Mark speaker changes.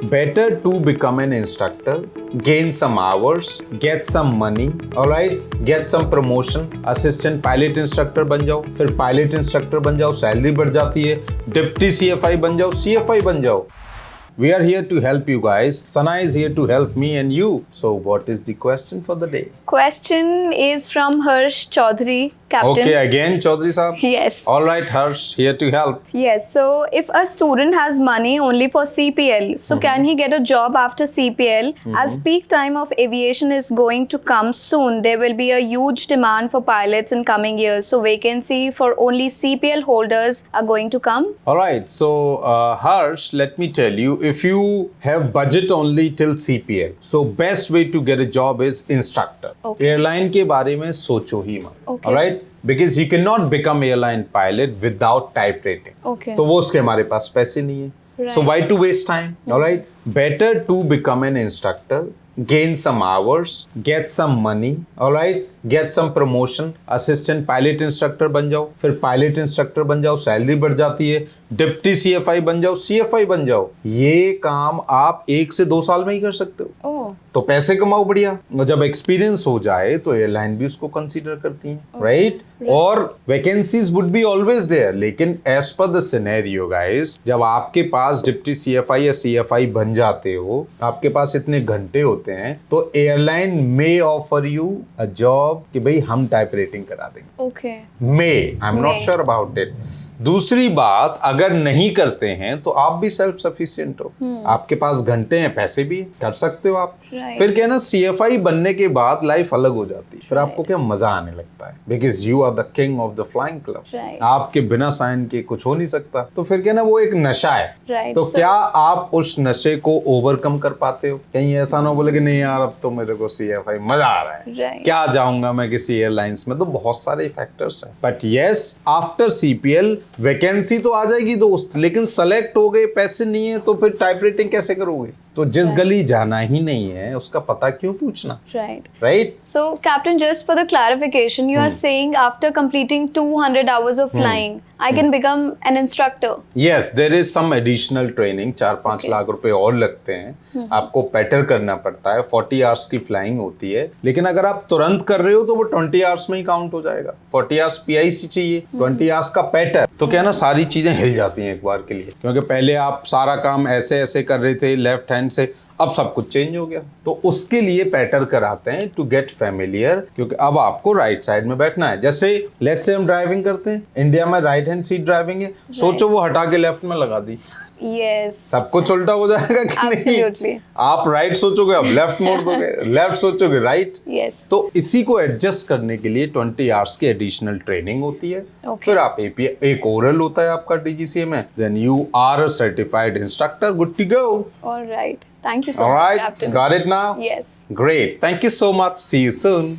Speaker 1: better to become an instructor, gain some hours, get some money, alright, get some promotion, assistant pilot instructor बन जाओ, फिर pilot instructor बन जाओ, salary बढ़ जाती है, डिप्टी CFI बन जाओ, CFI बन जाओ. We are here to help you guys. Sana is here to help me and you. So what is the question for the day?
Speaker 2: Question is from Harsh Chaudhary, Captain.
Speaker 1: Okay, again Chaudhary Saab?
Speaker 2: Yes.
Speaker 1: All right, Harsh, here to help.
Speaker 2: Yes. So if a student has money only for CPL, so can he get a job after CPL? As peak time of aviation is going to come soon, there will be a huge demand for pilots in coming years. So vacancy for only CPL holders are going to come.
Speaker 1: All right, so Harsh, let me tell you, if you have budget only till CPL, so best way to get a job is instructor.
Speaker 2: Okay.
Speaker 1: Airline के बारे में सोचो ही मत.
Speaker 2: Okay.
Speaker 1: All right, because you cannot become airline pilot without type rating.
Speaker 2: Okay.
Speaker 1: तो वो उसके हमारे पास पैसे नहीं है.
Speaker 2: Right.
Speaker 1: So why to waste time? All right, better to become an instructor, gain some hours, get some money, all right, get some promotion, assistant pilot instructor बन जाओ, फिर pilot instructor बन जाओ, सैलरी बढ़ जाती है, डिप्टी CFI बन जाओ, CFI बन जाओ. ये काम आप 1 से 2 साल में ही कर सकते हो.
Speaker 2: Oh.
Speaker 1: तो पैसे कमाओ बढ़िया, और जब एक्सपीरियंस हो जाए तो एयरलाइन भी उसको कंसीडर करती है, राइट? और vacancies would be always there, लेकिन as per the scenario guys, जब आपके पास डिप्टी CFI या CFI बन जाते हो, आपके पास इतने घंटे होते हैं, तो airline may offer you a job कि भाई हम टाइप रेटिंग करा देंगे.
Speaker 2: Okay.
Speaker 1: May, I am not
Speaker 2: May.
Speaker 1: Sure about it. दूसरी बात, अगर नहीं करते हैं तो आप भी सेल्फ सफिशिएंट हो, आपके पास घंटे हैं, पैसे भी कर सकते हो आप.
Speaker 2: Right.
Speaker 1: फिर क्या है ना, CFI बनने के बाद लाइफ अलग हो जाती है, फिर आपको क्या मजा आने लगता है, because you are the king of the flying club.
Speaker 2: Right.
Speaker 1: आपके बिना साइन के कुछ हो नहीं सकता. तो फिर क्या ना, वो एक नशा है.
Speaker 2: Right.
Speaker 1: तो
Speaker 2: So-
Speaker 1: क्या आप उस नशे को ओवरकम कर पाते हो? कहीं ऐसा ना हो बोले कि नहीं यार, अब तो मेरे को CFI मजा आ रहा है,
Speaker 2: Right.
Speaker 1: क्या जाऊंगा मैं किसी एयरलाइंस में. तो बहुत सारे फैक्टर्स हैं, but yes, after CPL vacancy तो आ जाएगी दोस्त, लेकिन सेलेक्ट हो गए, पैसे नहीं है, तो फिर टाइप रेटिंग कैसे करोगे? तो जिस गली जाना ही नहीं है उसका पता क्यों पूछना,
Speaker 2: Right.
Speaker 1: Right?
Speaker 2: So, Captain, just for the clarification, you are saying after completing 200 hours of flying, I can become an instructor.
Speaker 1: Yes, there is some additional training. 4-5
Speaker 2: Okay.
Speaker 1: Lakh रुपए और लगते हैं, आपको पैटर करना पड़ता है. 40 आवर्स की फ्लाइंग होती है, लेकिन अगर आप तुरंत कर रहे हो तो वो 20 आवर्स में ही काउंट हो जाएगा. 40 आवर्स PIC चाहिए, 20 आवर्स का पैटर. तो क्या ना, सारी चीजें हिल जाती हैं एक बार के लिए, क्योंकि पहले आप सारा काम ऐसे ऐसे कर रहे थे लेफ्ट हैंड से, अब सब कुछ चेंज हो गया. तो उसके लिए पैटर कराते हैं टू गेट फैमिलियर, क्योंकि अब आपको राइट साइड में बैठना है. जैसे लेट्स से हम ड्राइविंग करते हैं, इंडिया में राइट हैंड सीट ड्राइविंग है, सोचो वो हटा के लेफ्ट में लगा दी,
Speaker 2: Yes.
Speaker 1: सब कुछ उल्टा हो जाएगा कि
Speaker 2: Absolutely.
Speaker 1: नहीं? आप राइट सोचोगे, अब लेफ्ट मोड़ दोगे, लेफ्ट सोचोगे राइट.
Speaker 2: Yes.
Speaker 1: तो इसी को एडजस्ट करने के लिए 20 आवर्स की एडिशनल ट्रेनिंग होती है.
Speaker 2: Okay.
Speaker 1: फिर आप एक ओरल होता है आपका DGCA में, then you are a certified instructor, good to go.
Speaker 2: All right. Thank you so
Speaker 1: All
Speaker 2: much,
Speaker 1: right,
Speaker 2: Captain.
Speaker 1: got it now?
Speaker 2: Yes.
Speaker 1: Great. Thank you so much. See you soon.